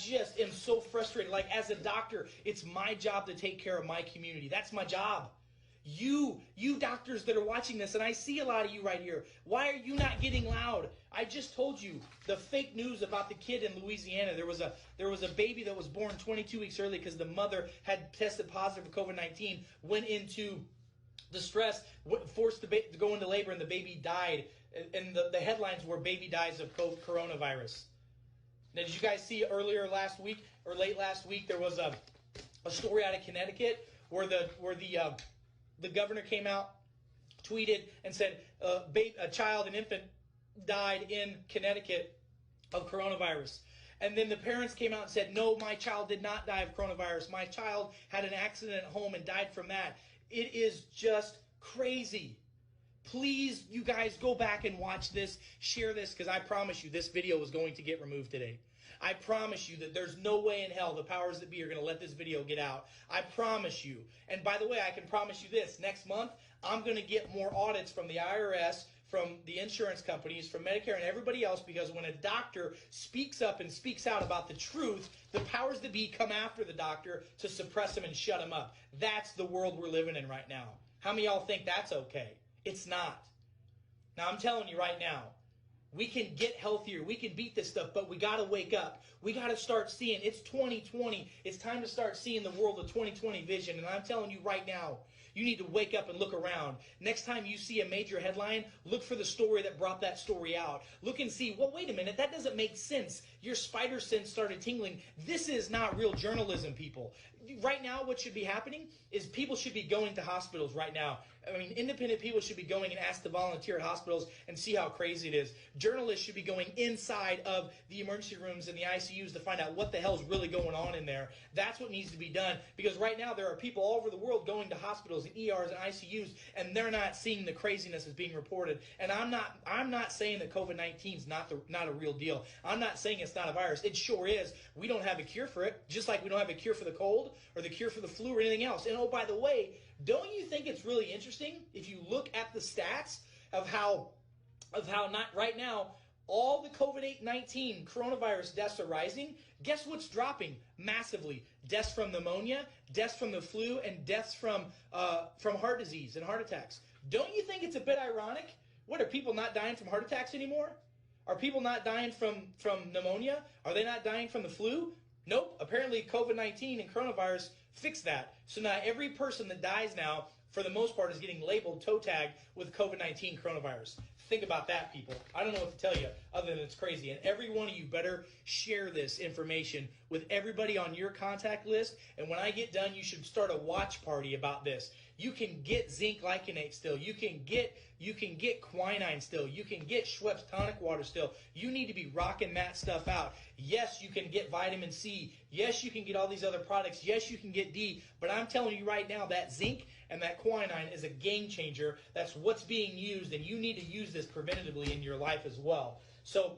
just am so frustrated. Like, as a doctor, it's my job to take care of my community. That's my job. You doctors that are watching this, and I see a lot of you right here, why are you not getting loud? I just told you the fake news about the kid in Louisiana. There was a baby that was born 22 weeks early because the mother had tested positive for COVID-19, went into distress, forced the baby to go into labor, and the baby died. And the headlines were "Baby dies of coronavirus." Now, did you guys see earlier last week or late last week there was a story out of Connecticut where the governor came out, tweeted, and said a child, an infant, died in Connecticut of coronavirus. And then the parents came out and said, no, my child did not die of coronavirus. My child had an accident at home and died from that. It is just crazy. Please, you guys, go back and watch this, share this, because I promise you this video is going to get removed today. I promise you that there's no way in hell the powers that be are going to let this video get out. I promise you. And by the way, I can promise you this. Next month, I'm going to get more audits from the IRS, from the insurance companies, from Medicare, and everybody else, because when a doctor speaks up and speaks out about the truth, the powers that be come after the doctor to suppress him and shut him up. That's the world we're living in right now. How many of y'all think that's okay? It's not. Now, I'm telling you right now, we can get healthier. We can beat this stuff, but we got to wake up. We got to start seeing. It's 2020. It's time to start seeing the world of 2020 vision. And I'm telling you right now, you need to wake up and look around. Next time you see a major headline, look for the story that brought that story out. Look and see, well, wait a minute, that doesn't make sense. Your spider sense started tingling. This is not real journalism, people. Right now, what should be happening is people should be going to hospitals right now. I mean, independent people should be going and ask to volunteer at hospitals and see how crazy it is. Journalists should be going inside of the emergency rooms and the ICUs to find out what the hell is really going on in there. That's what needs to be done, because right now there are people all over the world going to hospitals and ERs and ICUs, and they're not seeing the craziness that's being reported. And I'm not saying that COVID-19 is not a real deal. I'm not saying it's not a virus. It sure is. We don't have a cure for it, just like we don't have a cure for the cold or the cure for the flu or anything else. And oh, by the way, don't you think it's really interesting if you look at the stats of how not right now all the COVID-19 coronavirus deaths are rising? Guess what's dropping massively? Deaths from pneumonia, deaths from the flu, and deaths from heart disease and heart attacks. Don't you think it's a bit ironic? What, are people not dying from heart attacks anymore? Are people not dying from pneumonia? Are they not dying from the flu? Nope. Apparently COVID-19 and coronavirus fixed that. So now every person that dies now, for the most part, is getting labeled, toe tagged with COVID-19 coronavirus. Think about that, people. I don't know what to tell you other than it's crazy. And every one of you better share this information with everybody on your contact list. And when I get done, you should start a watch party about this. You can get zinc glycinate still. You can get quinine still. You can get Schweppes tonic water still. You need to be rocking that stuff out. Yes, you can get vitamin C. Yes, you can get all these other products. Yes, you can get D. But I'm telling you right now, that zinc and that quinine is a game changer. That's what's being used, and you need to use this preventatively in your life as well. So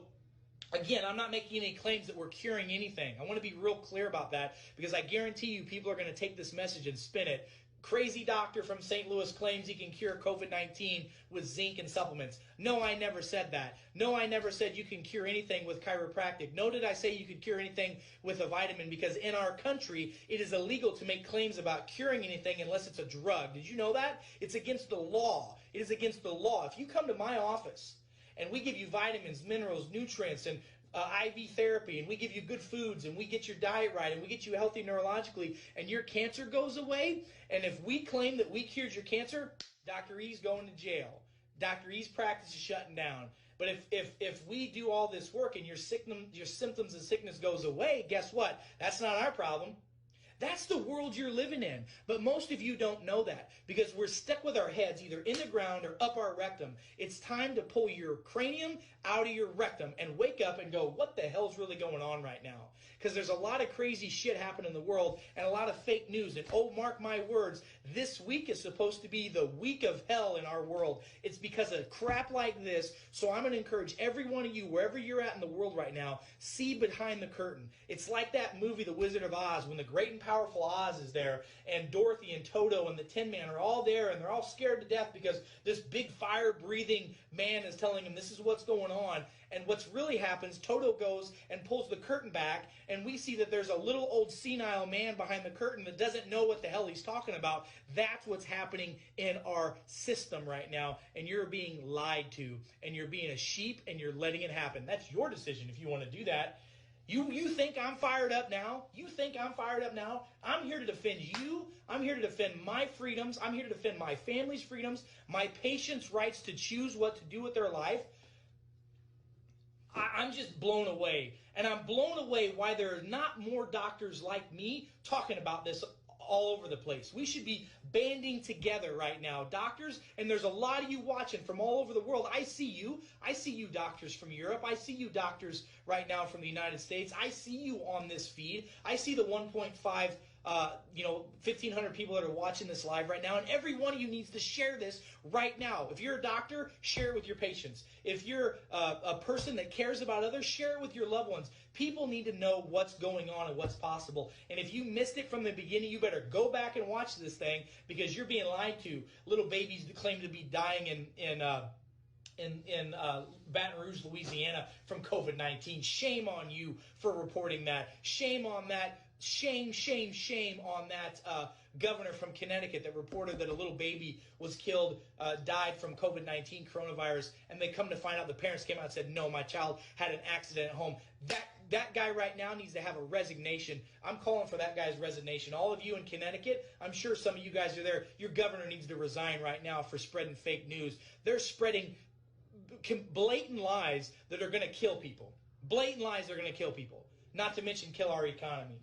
again, I'm not making any claims that we're curing anything. I want to be real clear about that, because I guarantee you people are going to take this message and spin it. Crazy doctor from St. Louis claims he can cure COVID-19 with zinc and supplements. No, I never said that. No, I never said you can cure anything with chiropractic. No, did I say you could cure anything with a vitamin, because in our country, it is illegal to make claims about curing anything unless it's a drug. Did you know that? It's against the law. It is against the law. If you come to my office and we give you vitamins, minerals, nutrients, and IV therapy, and we give you good foods, and we get your diet right, and we get you healthy neurologically, and your cancer goes away, and if we claim that we cured your cancer, Dr. E's going to jail. Dr. E's practice is shutting down. But if we do all this work and your symptoms and sickness goes away, guess what? That's not our problem. That's the world you're living in. But most of you don't know that, because we're stuck with our heads either in the ground or up our rectum. It's time to pull your cranium out of your rectum and wake up and go, what the hell's really going on right now? Because there's a lot of crazy shit happening in the world and a lot of fake news. And oh, mark my words, this week is supposed to be the week of hell in our world. It's because of crap like this. So I'm going to encourage every one of you, wherever you're at in the world right now, see behind the curtain. It's like that movie, The Wizard of Oz, when the great and powerful Oz is there, and Dorothy and Toto and the Tin Man are all there, and they're all scared to death because this big fire-breathing man is telling them this is what's going on. And what's really happens, Toto goes and pulls the curtain back, and we see that there's a little old senile man behind the curtain that doesn't know what the hell he's talking about. That's what's happening in our system right now, and you're being lied to, and you're being a sheep, and you're letting it happen. That's your decision if you want to do that. You think I'm fired up now? You think I'm fired up now? I'm here to defend you. I'm here to defend my freedoms. I'm here to defend my family's freedoms, my patients' rights to choose what to do with their life. I'm just blown away. And I'm blown away why there are not more doctors like me talking about this all over the place. We should be banding together right now, doctors, and there's a lot of you watching from all over the world. I see you. I see you doctors from Europe. I see you doctors right now from the United States. I see you on this feed. I see the 1.5 1,500 people that are watching this live right now, and every one of you needs to share this right now. If you're a doctor, share it with your patients. If you're a person that cares about others, share it with your loved ones. People need to know what's going on and what's possible. And if you missed it from the beginning, you better go back and watch this thing because you're being lied to. Little babies claim to be dying in Baton Rouge, Louisiana from COVID-19. Shame on you for reporting that. Shame on that. Shame, shame, shame on that governor from Connecticut that reported that a little baby was killed, died from COVID-19 coronavirus, and they come to find out the parents came out and said, no, my child had an accident at home. That guy right now needs to have a resignation. I'm calling for that guy's resignation. All of you in Connecticut, I'm sure some of you guys are there. Your governor needs to resign right now for spreading fake news. They're spreading blatant lies that are going to kill people. Blatant lies that are going to kill people, not to mention kill our economy.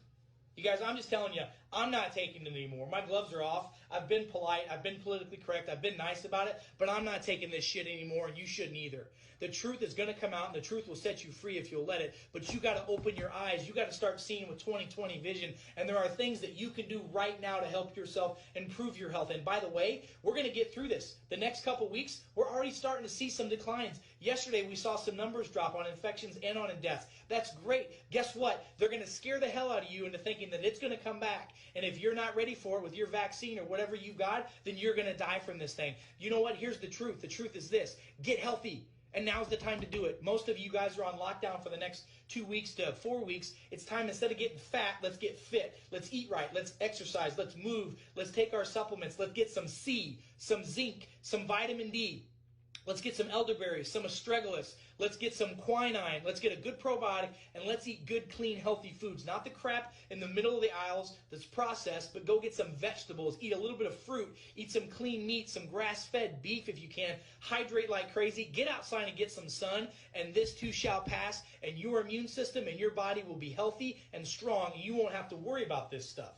You guys, I'm just telling you, I'm not taking it anymore. My gloves are off. I've been polite. I've been politically correct. I've been nice about it, but I'm not taking this shit anymore, and you shouldn't either. The truth is going to come out, and the truth will set you free if you'll let it, but you got to open your eyes. You got to start seeing with 20/20 vision, and there are things that you can do right now to help yourself improve your health. And by the way, we're going to get through this. The next couple weeks, we're already starting to see some declines. Yesterday, we saw some numbers drop on infections and on deaths. That's great. Guess what? They're going to scare the hell out of you into thinking that it's going to come back. And if you're not ready for it with your vaccine or whatever you got, then you're going to die from this thing. You know what? Here's the truth. The truth is this. Get healthy. And now's the time to do it. Most of you guys are on lockdown for the next 2 weeks to 4 weeks. It's time, instead of getting fat, let's get fit. Let's eat right. Let's exercise. Let's move. Let's take our supplements. Let's get some C, some zinc, some vitamin D. Let's get some elderberries, some astragalus. Let's get some quinine. Let's get a good probiotic, and let's eat good, clean, healthy foods. Not the crap in the middle of the aisles that's processed, but go get some vegetables. Eat a little bit of fruit. Eat some clean meat, some grass-fed beef if you can. Hydrate like crazy. Get outside and get some sun, and this too shall pass, and your immune system and your body will be healthy and strong, and you won't have to worry about this stuff.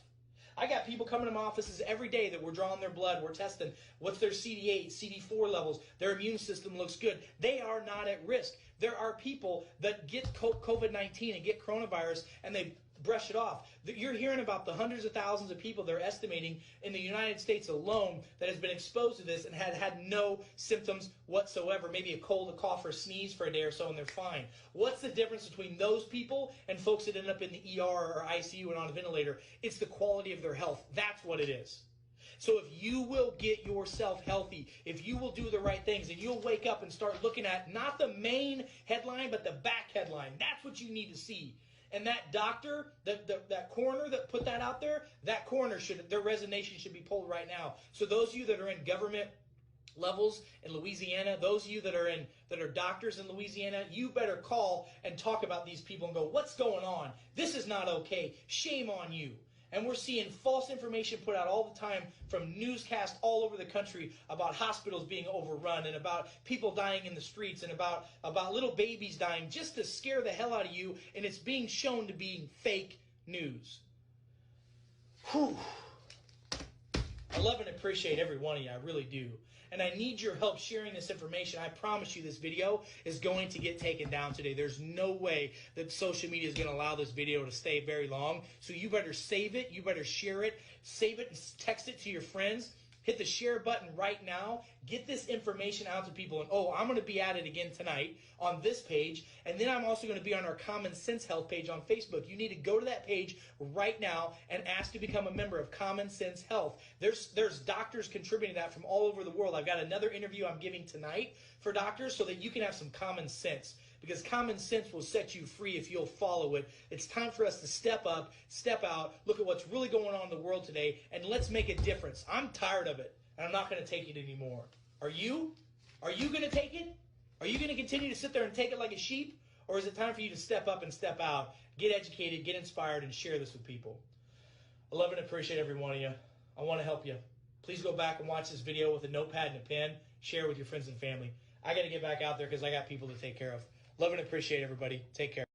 I got people coming to my offices every day that we're drawing their blood, we're testing what's their CD8, CD4 levels, their immune system looks good. They are not at risk. There are people that get COVID-19 and get coronavirus and they brush it off. You're hearing about the hundreds of thousands of people they're estimating in the United States alone that has been exposed to this and had no symptoms whatsoever. Maybe a cold, a cough, or sneeze for a day or so and they're fine. What's the difference between those people and folks that end up in the ER or ICU and on a ventilator? It's the quality of their health. That's what it is. So if you will get yourself healthy, if you will do the right things, and you'll wake up and start looking at not the main headline, but the back headline, that's what you need to see. And that doctor, that coroner that put that out there, that coroner their resignation should be pulled right now. So those of you that are in government levels in Louisiana, those of you that are doctors in Louisiana, you better call and talk about these people and go, what's going on? This is not okay. Shame on you. And we're seeing false information put out all the time from newscasts all over the country about hospitals being overrun and about people dying in the streets and about little babies dying just to scare the hell out of you, and it's being shown to be fake news. Whew. I love and appreciate every one of you. I really do. And I need your help sharing this information. I promise you this video is going to get taken down today. There's no way that social media is going to allow this video to stay very long. So you better save it. You better share it. Save it and text it to your friends. Hit the share button right now. Get this information out to people. And oh, I'm going to be at it again tonight on this page. And then I'm also going to be on our Common Sense Health page on Facebook. You need to go to that page right now and ask to become a member of Common Sense Health. There's doctors contributing to that from all over the world. I've got another interview I'm giving tonight for doctors so that you can have some common sense. Because common sense will set you free if you'll follow it. It's time for us to step up, step out, look at what's really going on in the world today, and let's make a difference. I'm tired of it, and I'm not going to take it anymore. Are you? Are you going to take it? Are you going to continue to sit there and take it like a sheep? Or is it time for you to step up and step out, get educated, get inspired, and share this with people? I love and appreciate every one of you. I want to help you. Please go back and watch this video with a notepad and a pen. Share it with your friends and family. I got to get back out there because I got people to take care of. Love and appreciate everybody. Take care.